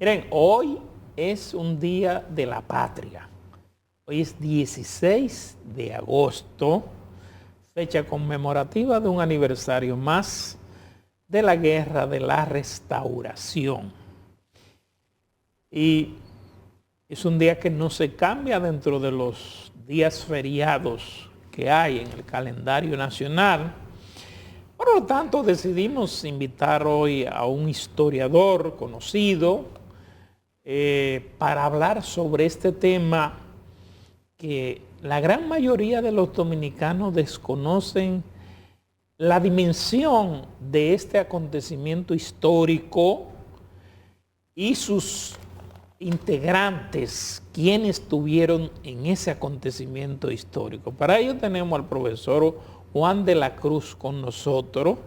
Miren, hoy es un día de la patria. Hoy es 16 de agosto, fecha conmemorativa de un aniversario más de la Guerra de la Restauración. Y es un día que no se cambia dentro de los días feriados que hay en el calendario nacional. Por lo tanto, decidimos invitar hoy a un historiador conocido para hablar sobre este tema que la gran mayoría de los dominicanos desconocen la dimensión de este acontecimiento histórico y sus integrantes, quienes estuvieron en ese acontecimiento histórico. Para ello tenemos al profesor Juan de la Cruz con nosotros.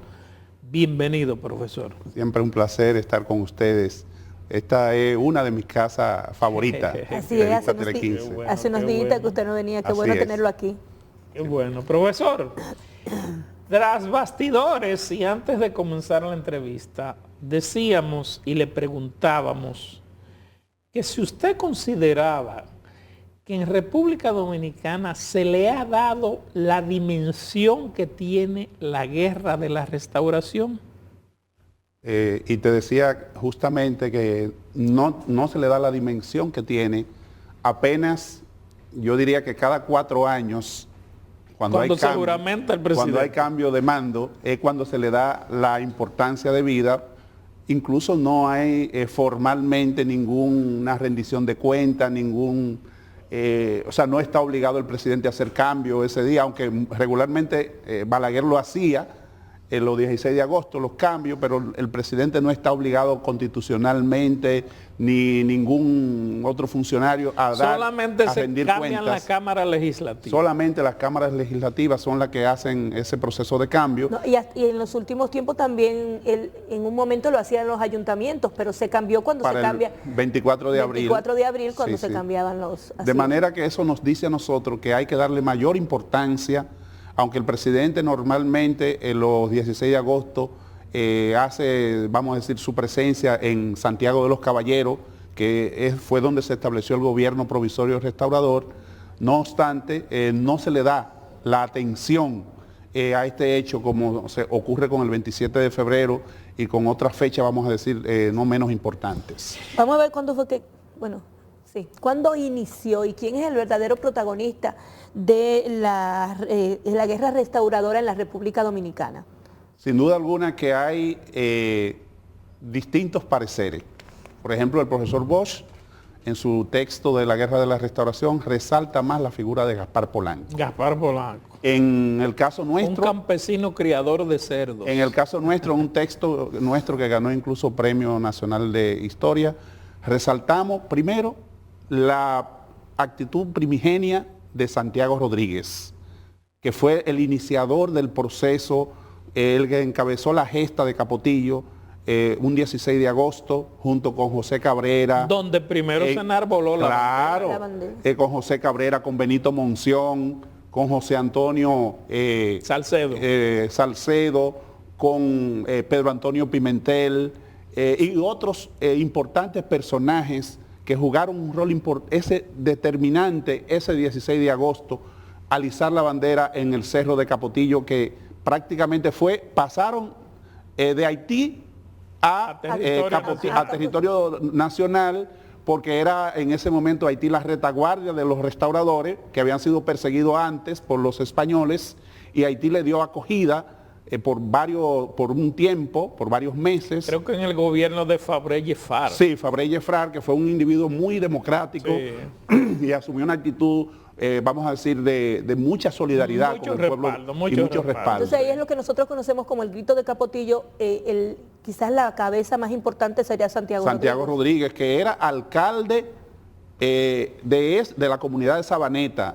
Bienvenido, profesor. Siempre un placer estar con ustedes. Esta es una de mis casas favoritas. Así es, hace unos días que usted no venía, qué bueno tenerlo aquí. Qué bueno, profesor. Tras bastidores y antes de comenzar la entrevista, decíamos y le preguntábamos que si usted consideraba que en República Dominicana se le ha dado la dimensión que tiene la Guerra de la Restauración. Y te decía justamente que no se le da la dimensión que tiene. Apenas, yo diría que cada 4 años, cuando hay cambio de mando, es cuando se le da la importancia debida. Incluso no hay formalmente ninguna rendición de cuentas, o sea, no está obligado el presidente a hacer cambio ese día, aunque regularmente Balaguer lo hacía en los 16 de agosto, los cambios, pero el presidente no está obligado constitucionalmente ni ningún otro funcionario a dar, solamente a se rendir cambian cuentas. las cámaras legislativas. Solamente las cámaras legislativas son las que hacen ese proceso de cambio. No, y en los últimos tiempos también, en un momento lo hacían los ayuntamientos, pero se cambió cuando para se cambia. 24 de abril. 24 de abril cuando Sí, se cambiaban los... De manera que eso nos dice a nosotros que hay que darle mayor importancia, aunque el presidente normalmente en los 16 de agosto hace, vamos a decir, su presencia en Santiago de los Caballeros, que fue donde se estableció el gobierno provisorio restaurador. No obstante, no se le da la atención a este hecho como se ocurre con el 27 de febrero y con otras fechas, vamos a decir, no menos importantes. Vamos a ver cuándo fue que, bueno, sí, cuándo inició y quién es el verdadero protagonista de la guerra restauradora en la República Dominicana. Sin duda alguna que hay distintos pareceres. Por ejemplo, el profesor Bosch, en su texto de la Guerra de la Restauración, resalta más la figura de Gaspar Polanco. Gaspar Polanco. En el caso nuestro... Un campesino criador de cerdos. En el caso nuestro, un texto nuestro que ganó incluso Premio Nacional de Historia, resaltamos primero la actitud primigenia de Santiago Rodríguez, que fue el iniciador del proceso, el que encabezó la gesta de Capotillo, un 16 de agosto, junto con José Cabrera. Donde primero se enarboló la bandera. Con José Cabrera, con Benito Monción, con José Antonio Salcedo, con Pedro Antonio Pimentel y otros importantes personajes que jugaron un rol determinante ese 16 de agosto, alisar la bandera en el Cerro de Capotillo, que prácticamente pasaron de Haití a territorio nacional, porque era en ese momento Haití la retaguardia de los restauradores que habían sido perseguidos antes por los españoles, y Haití le dio acogida por un tiempo, por varios meses. Creo que en el gobierno de Fabre Yefar. Sí, Fabre Yefar, que fue un individuo muy democrático, sí, y asumió una actitud, vamos a decir, de mucha solidaridad con el pueblo y mucho respaldo. Entonces ahí es lo que nosotros conocemos como el grito de Capotillo. Quizás la cabeza más importante sería Santiago Rodríguez, que era alcalde de la comunidad de Sabaneta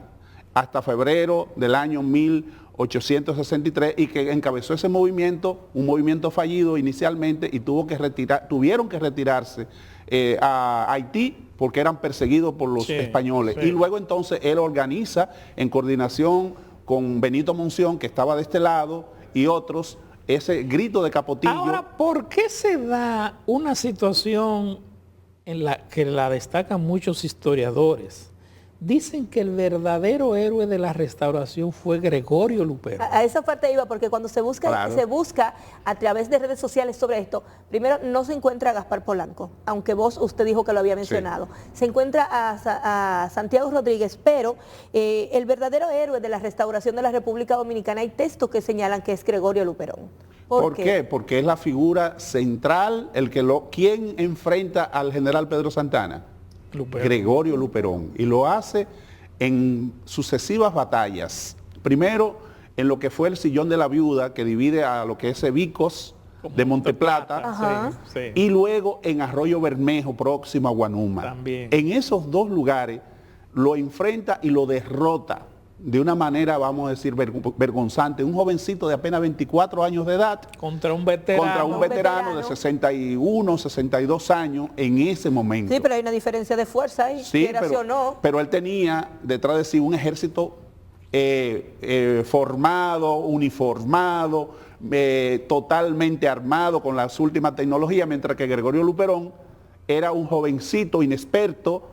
hasta febrero del año 1863, y que encabezó ese movimiento, un movimiento fallido inicialmente, y tuvieron que retirarse a Haití porque eran perseguidos por los españoles. Y luego entonces él organiza, en coordinación con Benito Monción, que estaba de este lado, y otros, ese grito de Capotillo. Ahora, ¿por qué se da una situación que la destacan muchos historiadores. Dicen que el verdadero héroe de la restauración fue Gregorio Luperón. A esa parte iba, porque cuando se busca, Claro. se busca a través de redes sociales sobre esto, primero no se encuentra a Gaspar Polanco, aunque usted dijo que lo había mencionado. Se encuentra a Santiago Rodríguez, pero el verdadero héroe de la restauración de la República Dominicana, hay textos que señalan que es Gregorio Luperón. ¿Por qué? Porque es la figura central, ¿quién enfrenta al general Pedro Santana? Luperón. Gregorio Luperón, y lo hace en sucesivas batallas. Primero, en lo que fue el Sillón de la Viuda, que divide a lo que es Evicos de Monteplata, Ajá. Sí, sí. y luego en Arroyo Bermejo, próximo a Guanuma. También. En esos dos lugares lo enfrenta y lo derrota de una manera, vamos a decir, vergonzante. Un jovencito de apenas 24 años de edad Contra un veterano. contra un veterano de 61, 62 años en ese momento. Sí, pero hay una diferencia de fuerza ahí, Sí, quieras o no. pero él tenía detrás de sí un ejército formado, uniformado, totalmente armado con las últimas tecnologías, mientras que Gregorio Luperón era un jovencito inexperto,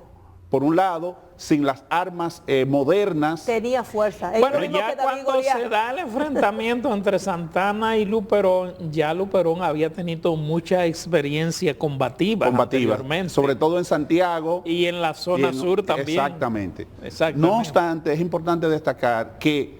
por un lado, sin las armas modernas. Tenía fuerza. Bueno, Lo mismo ya que David cuando Goliat. se da el enfrentamiento entre Santana y Luperón, ya Luperón había tenido mucha experiencia combativa anteriormente. Sobre todo en Santiago. Y en la zona sur también. Exactamente. Exactamente. No obstante, es importante destacar que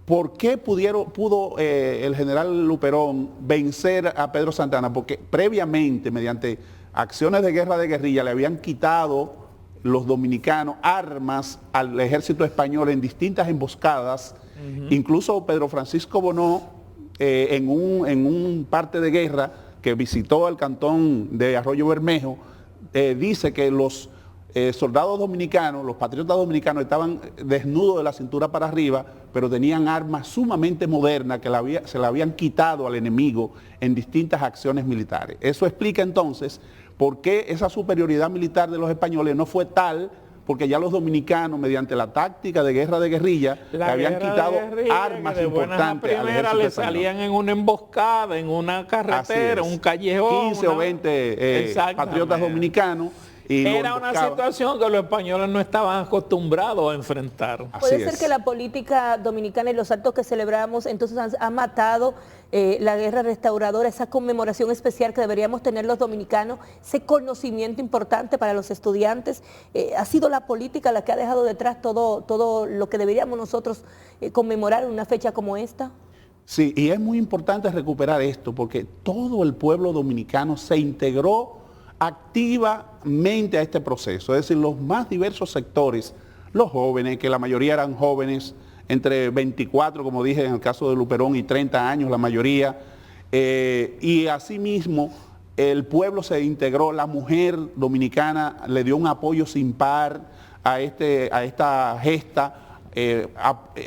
¿por qué pudo el general Luperón vencer a Pedro Santana? Porque previamente, mediante acciones de guerra de guerrilla, le habían quitado los dominicanos armas al ejército español en distintas emboscadas. Incluso Pedro Francisco Bonó, en un parte de guerra que visitó el cantón de Arroyo Bermejo, dice que los soldados dominicanos, los patriotas dominicanos, estaban desnudos de la cintura para arriba, pero tenían armas sumamente modernas que se le habían quitado al enemigo en distintas acciones militares. Eso explica entonces por qué esa superioridad militar de los españoles no fue tal, porque ya los dominicanos, mediante la táctica de guerra de guerrilla, le habían quitado armas importantes al ejército le español. salían en una emboscada, en una carretera, Así es. un callejón. 15 o 20 patriotas dominicanos. Y era una situación que los españoles no estaban acostumbrados a enfrentar. Puede ser que la política dominicana y los actos que celebramos entonces han matado la guerra restauradora, esa conmemoración especial que deberíamos tener los dominicanos, ese conocimiento importante para los estudiantes. Ha sido la política la que ha dejado detrás todo lo que deberíamos nosotros conmemorar en una fecha como esta. Sí, y es muy importante recuperar esto porque todo el pueblo dominicano se integró activamente a este proceso, es decir, los más diversos sectores, los jóvenes, que la mayoría eran jóvenes, entre 24, como dije en el caso de Luperón, y 30 años la mayoría, y asimismo el pueblo se integró, la mujer dominicana le dio un apoyo sin par a esta gesta,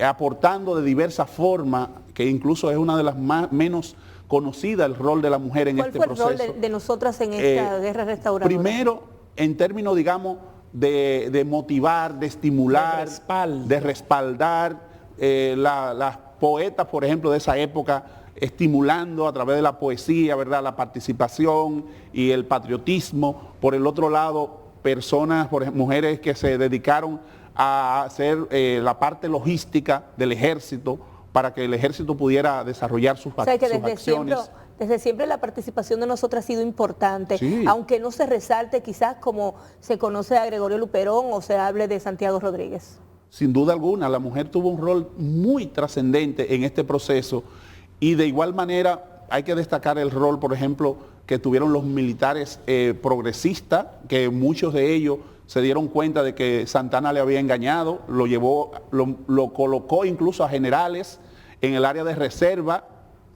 aportando de diversas formas, que incluso es una de las menos conocida el rol de la mujer en este proceso. ¿Cuál fue el rol de nosotras en esta guerra restauradora? Primero, en términos, digamos, de motivar, de estimular, de respaldar, las poetas, por ejemplo, de esa época, estimulando a través de la poesía, ¿verdad?, la participación y el patriotismo. Por el otro lado, personas, por ejemplo, mujeres que se dedicaron a hacer la parte logística del ejército, para que el ejército pudiera desarrollar sus acciones. Desde siempre la participación de nosotros ha sido importante, sí, aunque no se resalte quizás como se conoce a Gregorio Luperón o se hable de Santiago Rodríguez. Sin duda alguna, la mujer tuvo un rol muy trascendente en este proceso y de igual manera hay que destacar el rol, por ejemplo, que tuvieron los militares progresistas, que muchos de ellos se dieron cuenta de que Santana le había engañado, lo colocó incluso a generales en el área de reserva,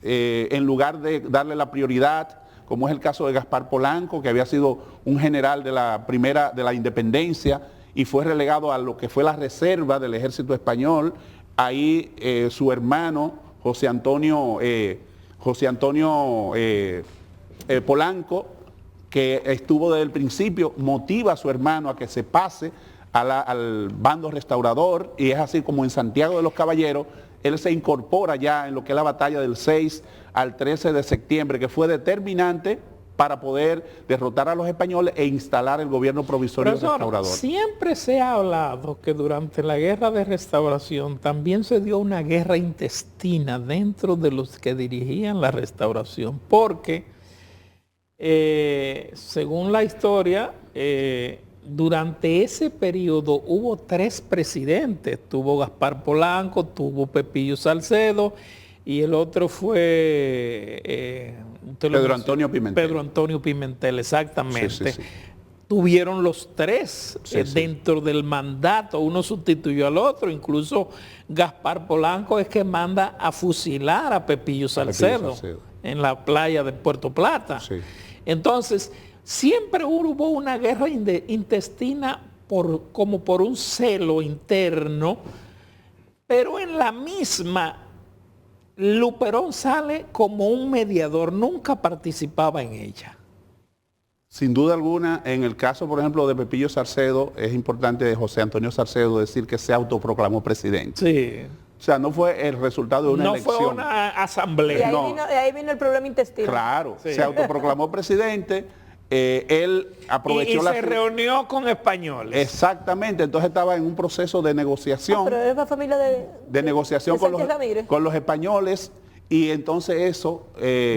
en lugar de darle la prioridad, como es el caso de Gaspar Polanco, que había sido un general de la independencia y fue relegado a lo que fue la reserva del ejército español. Ahí su hermano, José Antonio Polanco, que estuvo desde el principio, motiva a su hermano a que se pase al bando restaurador, y es así como en Santiago de los Caballeros, él se incorpora ya en lo que es la batalla del 6 al 13 de septiembre, que fue determinante para poder derrotar a los españoles e instalar el gobierno provisorio restaurador. Siempre se ha hablado que durante la guerra de restauración también se dio una guerra intestina dentro de los que dirigían la restauración, porque según la historia, durante ese periodo hubo 3 presidentes. Tuvo Gaspar Polanco, tuvo Pepillo Salcedo y el otro fue Pedro Antonio Pimentel. Pedro Antonio Pimentel, exactamente. Sí. Tuvieron los 3 dentro del mandato, uno sustituyó al otro, incluso Gaspar Polanco es que manda a fusilar a Pepillo Salcedo en la playa de Puerto Plata. Sí. Entonces, siempre hubo una guerra intestina como por un celo interno, pero en la misma, Luperón sale como un mediador, nunca participaba en ella. Sin duda alguna, en el caso, por ejemplo, de Pepillo Salcedo, es importante de José Antonio Salcedo decir que se autoproclamó presidente. Sí. O sea, no fue el resultado de una elección. No fue una asamblea. Y ahí vino el problema intestino. Claro, Sí. se autoproclamó presidente, él aprovechó y se reunió con españoles. Exactamente, entonces estaba en un proceso de negociación. Pero es la familia de negociación con los españoles, y entonces eso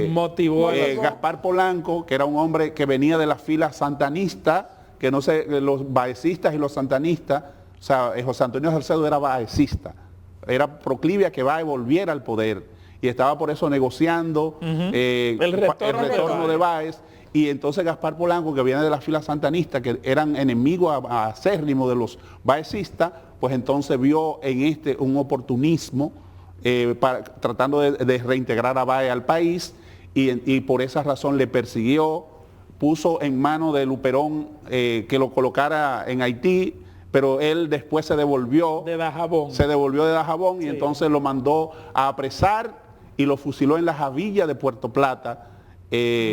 motivó Gaspar Polanco, que era un hombre que venía de la fila santanista, que no sé, los baecistas y los santanistas, o sea, José Antonio Salcedo era baecista, era proclive a que Báez volviera al poder, y estaba por eso negociando el retorno de Báez. Y entonces Gaspar Polanco, que viene de la fila santanista, que eran enemigos acérrimos de los baecistas, pues entonces vio en un oportunismo tratando de reintegrar a Báez al país, y por esa razón le persiguió, puso en manos de Luperón que lo colocara en Haití, pero él después se devolvió de Dajabón. Y entonces lo mandó a apresar y lo fusiló en la Javilla de Puerto Plata.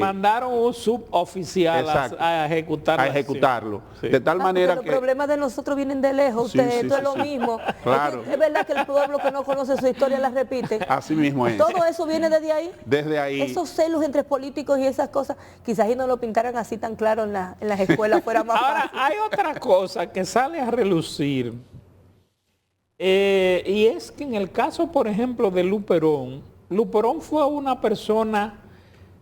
Mandaron un suboficial a ejecutarlo. Sí. De tal manera que los problemas de nosotros vienen de lejos, esto es lo mismo. Claro. Es verdad que el pueblo que no conoce su historia la repite. Así mismo es. Todo eso viene desde ahí. Desde ahí. Esos celos entre políticos y esas cosas, quizás y no lo pintaran así tan claro en las escuelas, fuera más Ahora, fácil. hay otra cosa que sale a relucir, y es que en el caso, por ejemplo, de Luperón fue una persona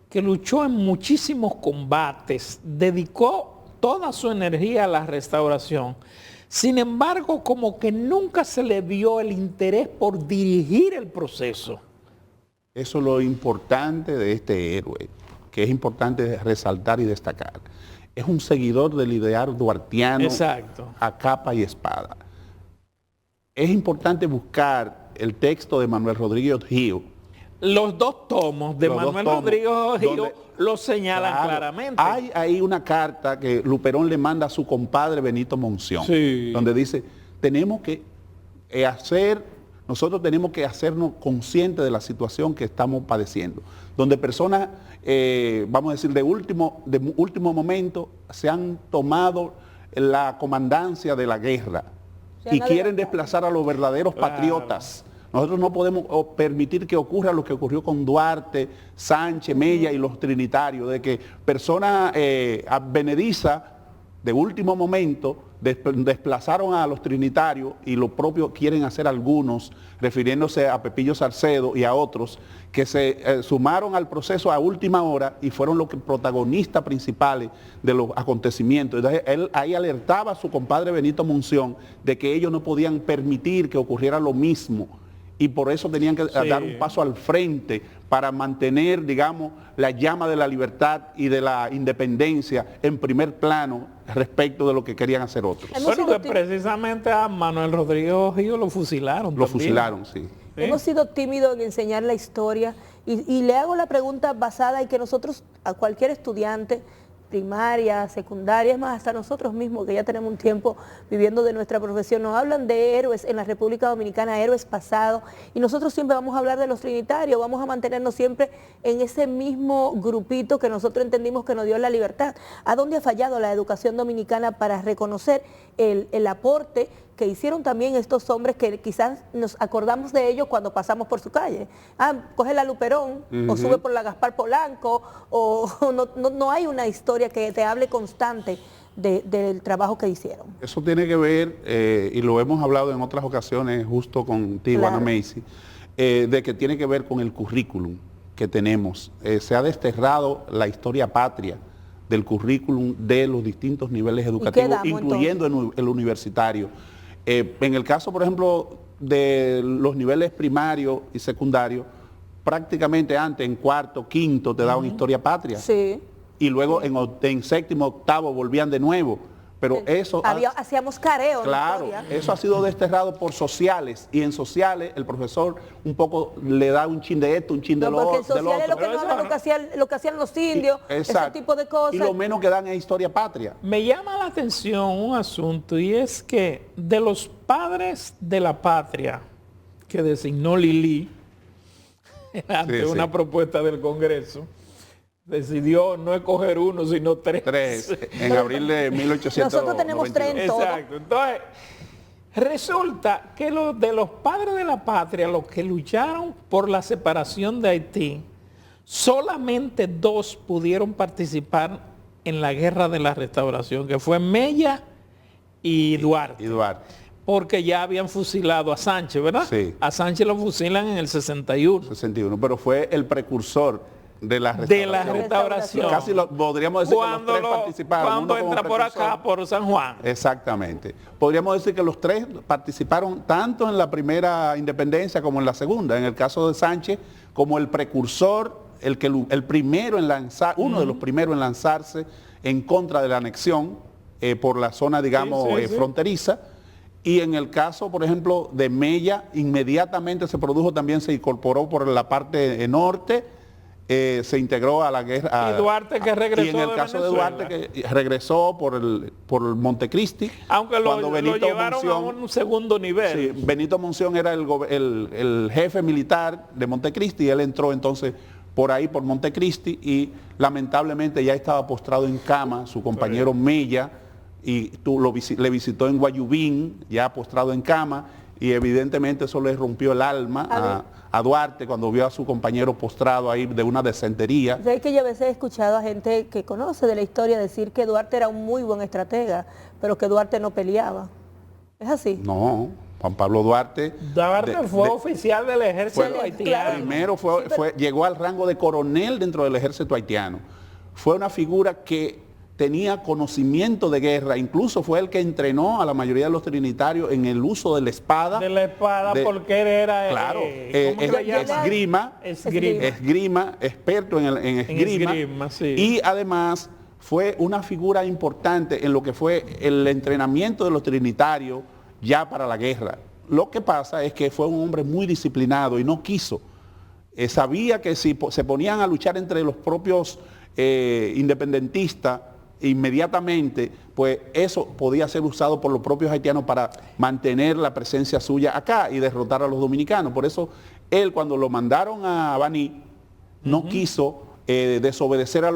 que luchó en muchísimos combates, dedicó toda su energía a la restauración. Sin embargo, como que nunca se le vio el interés por dirigir el proceso. Eso es lo importante de este héroe, que es importante resaltar y destacar. Es un seguidor del ideal duartiano. Exacto. A capa y espada. Es importante buscar el texto de Manuel Rodríguez Gil. Los 2 tomos de Manuel Rodríguez Gil lo señalan claramente. Hay ahí una carta que Luperón le manda a su compadre Benito Monción, donde dice, nosotros tenemos que hacernos conscientes de la situación que estamos padeciendo, donde personas, vamos a decir, de último momento, se han tomado la comandancia de la guerra y quieren desplazar a los verdaderos patriotas. Nosotros no podemos permitir que ocurra lo que ocurrió con Duarte, Sánchez, Mella y los trinitarios, de que personas advenedizas de último momento desplazaron a los trinitarios, y lo propio quieren hacer algunos, refiriéndose a Pepillo Salcedo y a otros, que se sumaron al proceso a última hora y fueron los protagonistas principales de los acontecimientos. Entonces él ahí alertaba a su compadre Benito Monción de que ellos no podían permitir que ocurriera lo mismo, y por eso tenían que dar un paso al frente para mantener, digamos, la llama de la libertad y de la independencia en primer plano respecto de lo que querían hacer otros. Bueno, que precisamente a Manuel Rodríguez Gil lo fusilaron. Lo fusilaron, sí. Hemos sido tímidos en enseñar la historia, y le hago la pregunta basada en que nosotros, a cualquier estudiante, primaria, secundaria, es más, hasta nosotros mismos, que ya tenemos un tiempo viviendo de nuestra profesión, nos hablan de héroes en la República Dominicana, héroes pasados, y nosotros siempre vamos a hablar de los trinitarios, vamos a mantenernos siempre en ese mismo grupito que nosotros entendimos que nos dio la libertad. ¿A dónde ha fallado la educación dominicana para reconocer el aporte que hicieron también estos hombres que quizás nos acordamos de ellos cuando pasamos por su calle. Coge la Luperón, o sube por la Gaspar Polanco, o no hay una historia que te hable constante del trabajo que hicieron. Eso tiene que ver, y lo hemos hablado en otras ocasiones justo contigo, Claro. Ana Macy, de que tiene que ver con el currículum que tenemos. Se ha desterrado la historia patria del currículum de los distintos niveles educativos, damos, incluyendo el universitario. En el caso, por ejemplo, de los niveles primarios y secundarios, prácticamente antes, en cuarto, quinto, te daban historia patria. Sí. Y luego en séptimo, octavo volvían de nuevo. Pero eso... Hacíamos careo. Claro, en historia. eso ha sido desterrado por sociales, y en sociales el profesor un poco le da un chin de esto, un chin de lo Porque en otro. sociales lo que no hablan, lo que hacían los indios, ese tipo de cosas. Y lo menos que dan es historia patria. Me llama la atención un asunto, y es que de los padres de la patria que designó Lili ante una propuesta del Congreso, decidió no escoger uno, sino tres. En abril de 1892. Nosotros tenemos 3 en todo. Exacto. Entonces, resulta que de los padres de la patria, los que lucharon por la separación de Haití, solamente 2 pudieron participar en la guerra de la restauración, que fue Mella y Duarte. Porque ya habían fusilado a Sánchez, ¿verdad? Sí. A Sánchez lo fusilan en el 61. Pero fue el precursor de la restauración. Casi podríamos decir que los 3 participaron. Cuando entra por acá, por San Juan. Exactamente. Podríamos decir que los 3 participaron tanto en la primera independencia como en la segunda. En el caso de Sánchez, como el precursor, el primero en lanzar, uno de los primeros en lanzarse en contra de la anexión por la zona, digamos, fronteriza. Y en el caso, por ejemplo, de Mella, inmediatamente se produjo, también se incorporó por la parte norte, se integró a la guerra. Y Duarte que regresó. Y en el caso de Duarte que regresó por el Montecristi. Aunque lo llevaron a un segundo nivel. Sí, Benito Monción era el jefe militar de Montecristi, y él entró entonces por ahí, por Montecristi, y lamentablemente ya estaba postrado en cama su compañero Mella, y le visitó en Guayubín, ya postrado en cama, y evidentemente eso le rompió el alma a Duarte cuando vio a su compañero postrado ahí de una desentería. Sé que yo a veces he escuchado a gente que conoce de la historia decir que Duarte era un muy buen estratega, pero que Duarte no peleaba. ¿Es así? No, Juan Pablo Duarte... fue oficial del ejército haitiano. Primero llegó al rango de coronel dentro del ejército haitiano. Fue una figura que tenía conocimiento de guerra, incluso fue el que entrenó a la mayoría de los trinitarios en el uso de la espada. Porque él era... Claro, esgrima, experto en esgrima. Sí. Y además fue una figura importante en lo que fue el entrenamiento de los trinitarios ya para la guerra. Lo que pasa es que fue un hombre muy disciplinado y no quiso. Sabía que si se ponían a luchar entre los propios independentistas, inmediatamente, pues eso podía ser usado por los propios haitianos para mantener la presencia suya acá y derrotar a los dominicanos. Por eso él, cuando lo mandaron a Baní, no quiso desobedecer al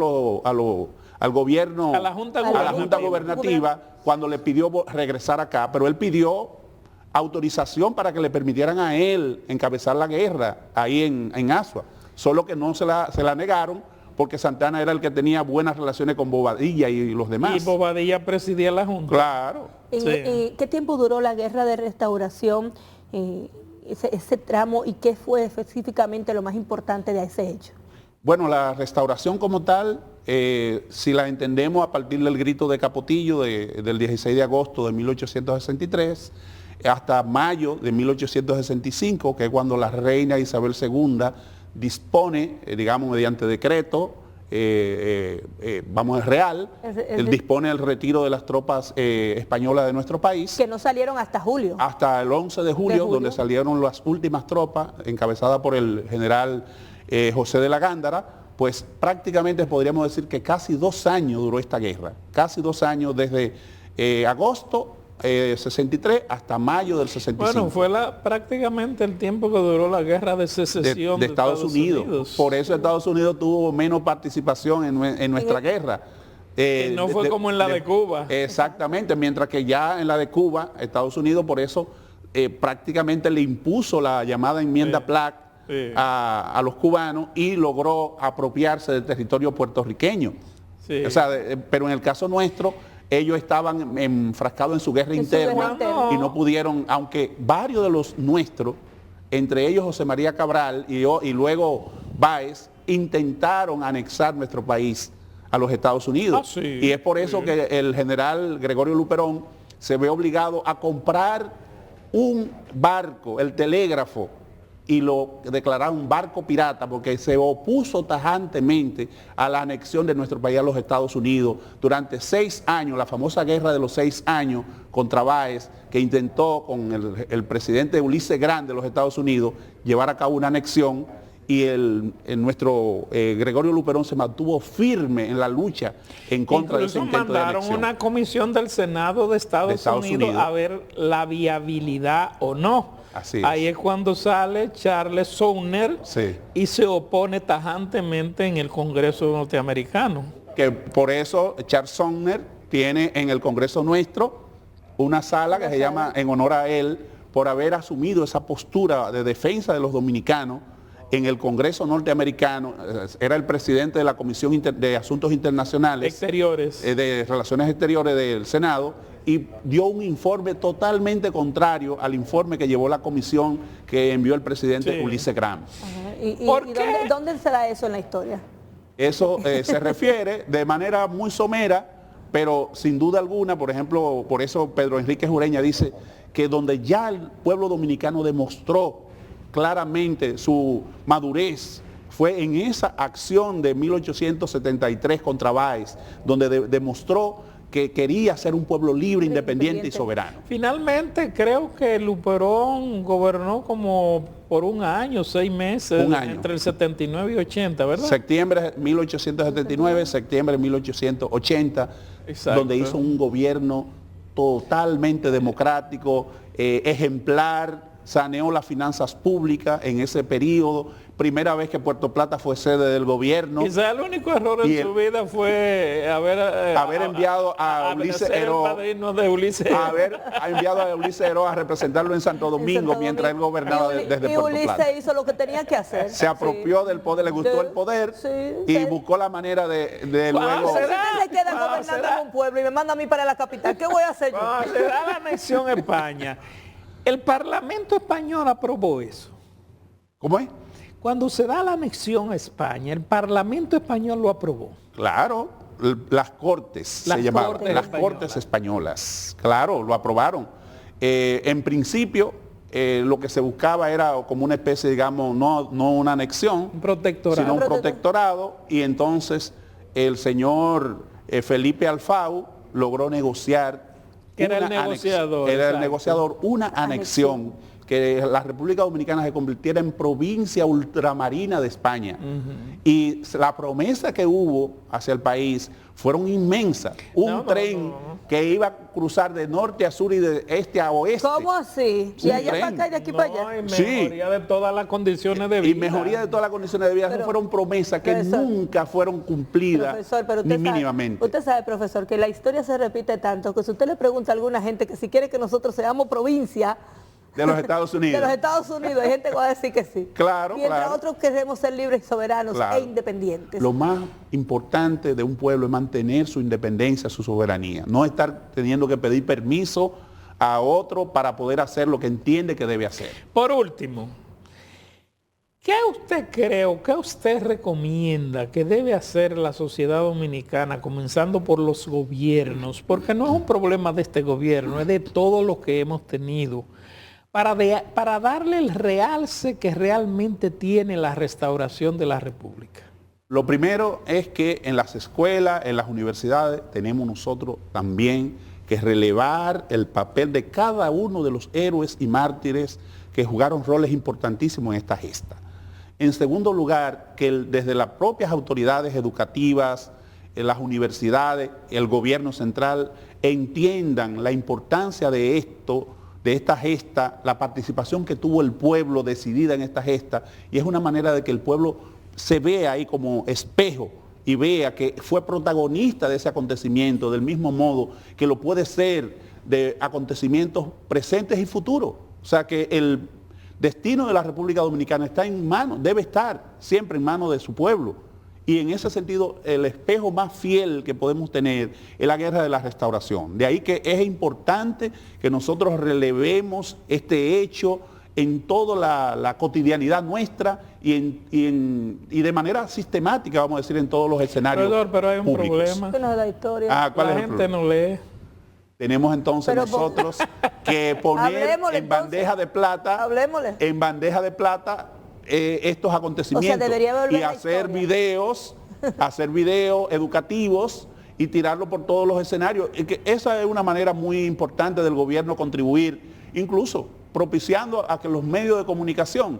gobierno, a la Junta Gubernativa, cuando le pidió regresar acá, pero él pidió autorización para que le permitieran a él encabezar la guerra ahí en Asua, solo que no se la negaron, porque Santana era el que tenía buenas relaciones con Bobadilla y los demás. Y Bobadilla presidía la Junta. Claro. ¿Qué tiempo duró la guerra de restauración, ese tramo, y qué fue específicamente lo más importante de ese hecho? Bueno, la restauración como tal, si la entendemos a partir del grito de Capotillo del 16 de agosto de 1863, hasta mayo de 1865, que es cuando la reina Isabel II dispone, digamos, mediante decreto, real, él dispone el retiro de las tropas españolas de nuestro país. Que no salieron hasta julio. Hasta el 11 de julio, donde salieron las últimas tropas, encabezadas por el general José de la Gándara. Pues prácticamente podríamos decir que casi 2 años duró esta guerra. Casi 2 años, desde agosto 63 hasta mayo del 65. Bueno, fue prácticamente el tiempo que duró la guerra de secesión de Estados Unidos. Por eso Estados Unidos tuvo menos participación en nuestra guerra, Que no fue como en la de Cuba. Exactamente, mientras que ya en la de Cuba, Estados Unidos por eso prácticamente le impuso la llamada enmienda Platt a los cubanos y logró apropiarse del territorio puertorriqueño. Sí. O sea, pero en el caso nuestro, ellos estaban enfrascados en su guerra interna y no pudieron, aunque varios de los nuestros, entre ellos José María Cabral y luego Báez, intentaron anexar nuestro país a los Estados Unidos. Y es por eso que el general Gregorio Luperón se ve obligado a comprar un barco, el telégrafo, y lo declararon un barco pirata porque se opuso tajantemente a la anexión de nuestro país a los Estados Unidos durante 6 años, la famosa guerra de los 6 años contra Báez, que intentó con el presidente Ulises Grande de los Estados Unidos llevar a cabo una anexión, y nuestro Gregorio Luperón se mantuvo firme en la lucha en contra de ese intento de anexión. Mandaron una comisión del Senado de Estados Unidos a ver la viabilidad o no. Ahí es cuando sale Charles Sumner y se opone tajantemente en el Congreso norteamericano. Que por eso Charles Sumner tiene en el Congreso nuestro una sala que se llama en honor a él, por haber asumido esa postura de defensa de los dominicanos en el Congreso norteamericano. Era el presidente de la Comisión de Asuntos Internacionales, de Relaciones Exteriores del Senado, y dio un informe totalmente contrario al informe que llevó la comisión que envió el presidente Ulises Grande. ¿Y dónde será eso en la historia? Eso se refiere de manera muy somera, pero sin duda alguna, por ejemplo, por eso Pedro Enrique Jureña dice que donde ya el pueblo dominicano demostró claramente su madurez fue en esa acción de 1873 contra Báez, donde demostró que quería ser un pueblo libre, independiente y soberano. Finalmente creo que Luperón gobernó como por 1 año, 6 meses, entre el 79 y 80, ¿verdad? Septiembre de 1879, septiembre de 1880, donde hizo un gobierno totalmente democrático, ejemplar, saneó las finanzas públicas en ese periodo, primera vez que Puerto Plata fue sede del gobierno. Quizá el único error en su vida fue haber enviado a Ulises Heró, haber enviado a Ulises Heró a representarlo en Santo Domingo mientras él gobernaba desde Puerto Plata. Y Ulises hizo lo que tenía que hacer. Se apropió del poder, le gustó el poder y buscó la manera de luego... Si usted se queda gobernando en un pueblo y me manda a mí para la capital, ¿qué voy a hacer yo? Se da la anexión a España. El Parlamento español aprobó eso. ¿Cómo es? Cuando se da la anexión a España, el Parlamento español lo aprobó. Claro, las Cortes se llamaban, las Cortes españolas. Claro, lo aprobaron. En principio, lo que se buscaba era como una especie, digamos, no una anexión, sino un protectorado, y entonces el señor Felipe Alfau logró negociar. Era el negociador. Una anexión, que la República Dominicana se convirtiera en provincia ultramarina de España. Y la promesa que hubo hacia el país fueron inmensas. Un tren que iba a cruzar de norte a sur y de este a oeste. ¿Cómo así? Y allá para acá y de aquí para allá. Y mejoría de todas las condiciones de vida. Y mejoría de todas las condiciones de vida. Pero, fueron promesas que nunca fueron cumplidas, ni mínimamente. Usted sabe, profesor, que la historia se repite tanto que si usted le pregunta a alguna gente que si quiere que nosotros seamos provincia de los Estados Unidos. De los Estados Unidos, hay gente que va a decir que sí. Claro, y entre otros queremos ser libres, soberanos e independientes. Lo más importante de un pueblo es mantener su independencia, su soberanía. No estar teniendo que pedir permiso a otro para poder hacer lo que entiende que debe hacer. Por último, ¿qué usted cree o qué usted recomienda que debe hacer la sociedad dominicana, comenzando por los gobiernos? Porque no es un problema de este gobierno, es de todo lo que hemos tenido, para darle el realce que realmente tiene la restauración de la República. Lo primero es que en las escuelas, en las universidades, tenemos nosotros también que relevar el papel de cada uno de los héroes y mártires que jugaron roles importantísimos en esta gesta. En segundo lugar, que desde las propias autoridades educativas, en las universidades, el gobierno central, entiendan la importancia de esto, de esta gesta, la participación que tuvo el pueblo decidida en esta gesta, y es una manera de que el pueblo se vea ahí como espejo y vea que fue protagonista de ese acontecimiento, del mismo modo que lo puede ser de acontecimientos presentes y futuros. O sea que el destino de la República Dominicana está en manos, debe estar siempre en manos de su pueblo. Y en ese sentido, el espejo más fiel que podemos tener es la guerra de la restauración. De ahí que es importante que nosotros relevemos este hecho en toda la cotidianidad nuestra y de manera sistemática, vamos a decir, en todos los escenarios Profesor, pero hay un públicos. problema. Que nos da historia. ¿Cuál La es el gente problema? no lee. Tenemos entonces Pero, nosotros que poner Hablemosle, en bandeja de plata, Hablemosle. en bandeja de plata estos acontecimientos debería volver y la hacer historia. videos educativos y tirarlo por todos los escenarios. Y que esa es una manera muy importante del gobierno contribuir, incluso propiciando a que los medios de comunicación,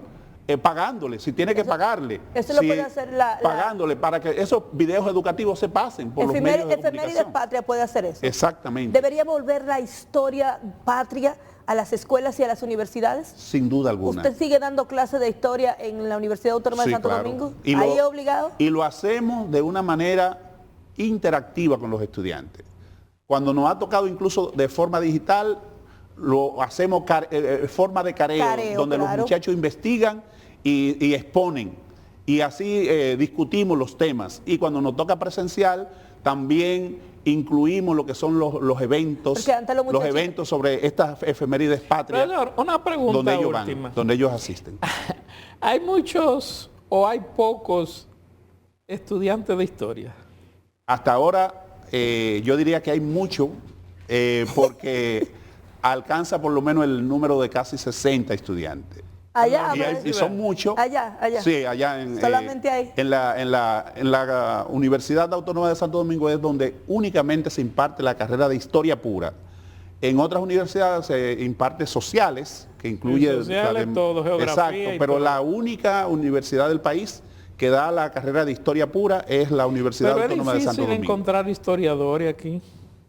pagándole, si tiene que pagarle, eso lo puede hacer pagándole para que esos videos educativos se pasen por los medios de Efemérides comunicación. Patria puede hacer eso. Exactamente. ¿Debería volver la historia patria a las escuelas y a las universidades? Sin duda alguna. ¿Usted sigue dando clases de historia en la Universidad Autónoma de Sí, Santo claro. Domingo? Y ¿Ahí lo- es obligado? Y lo hacemos de una manera interactiva con los estudiantes. Cuando nos ha tocado incluso de forma digital, lo hacemos forma de careo, donde claro. los muchachos investigan y exponen. Y así discutimos los temas. Y cuando nos toca presencial, también incluimos lo que son los eventos, Porque antes los muchachos- eventos sobre estas efemérides patrias, Profesor, una pregunta donde ellos última. van, donde ellos asisten. ¿Hay muchos o hay pocos estudiantes de historia? Hasta ahora yo diría que hay mucho, porque alcanza por lo menos el número de casi 60 estudiantes. Allá, Y son muchos. Allá. Sí, allá en, Solamente ahí. en la Universidad Autónoma de Santo Domingo es donde únicamente se imparte la carrera de historia pura. En otras universidades se imparte sociales, que incluye... Sociales, todo, geografía Exacto, y pero todo. la única universidad del país que da la carrera de historia pura es la Universidad Pero es Autónoma de Santo difícil Domingo. encontrar historiadores aquí.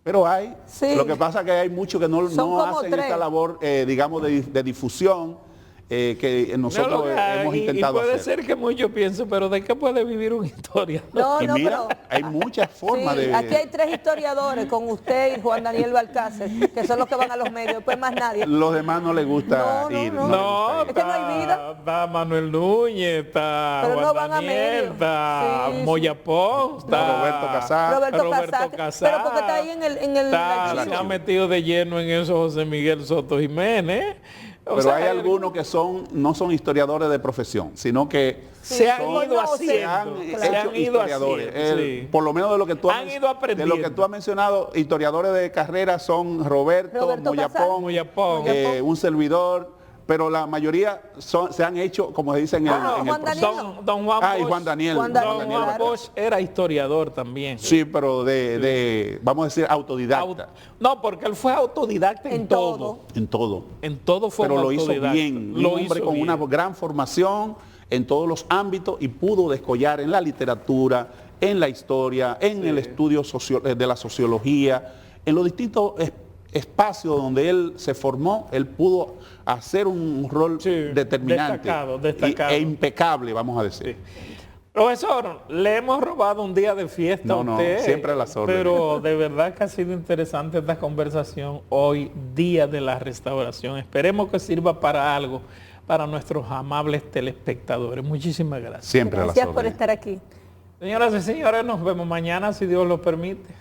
Pero hay. Sí. Lo que pasa es que hay muchos que no Son como hacen 3. esta labor, digamos, de difusión que nosotros hemos intentado y puede hacer. ser que muchos piensen, pero ¿de qué puede vivir un historiador? No, Y no, mira, pero... hay muchas formas Sí, de... aquí hay 3 historiadores, con usted y Juan Daniel Balcácer, que son los que van a los medios, pues más nadie. Los demás no les gusta No, ir. no. les gusta No, ir. Es que no hay vida. Está Manuel Núñez, está Pero no Juan van a Daniel, medios. está Sí, sí. Moyapón, está Roberto Casar. Roberto Casar, Casar. pero porque está ahí en el Está- archivo. se ha metido de lleno en eso José Miguel Soto Jiménez. O Pero sea, hay algunos que no son historiadores de profesión, sino que se han son- ido conocen. se han haciendo, hecho historiadores. Por lo menos de lo que tú Han ido aprendiendo. de lo que tú has mencionado, historiadores de carrera son Roberto Casar. Moyapón. un servidor, pero la mayoría se han hecho, como se dice en el Juan proceso. Daniel. Don Juan Y Bosch. Juan Daniel. Juan Don Daniel, Juan claro. Bosch era historiador también. Sí, pero vamos a decir, autodidacta. No, porque él fue autodidacta en En todo. todo. En todo. En todo fue Pero un lo hizo autodidacta. bien. Un Lo hombre hizo con bien. una gran formación en todos los ámbitos y pudo descollar en la literatura, en la historia, en el estudio de la sociología, en los distintos espacios donde él se formó, él pudo hacer un rol Sí, determinante destacado. e impecable, vamos a decir. Profesor, le hemos robado un día de fiesta a No, usted. siempre a las órdenes. Pero de verdad que ha sido interesante esta conversación hoy, Día de la Restauración. Esperemos que sirva para algo para nuestros amables telespectadores. Muchísimas gracias. Siempre a las Gracias por órdenes. estar aquí. Señoras y señores, nos vemos mañana si Dios lo permite.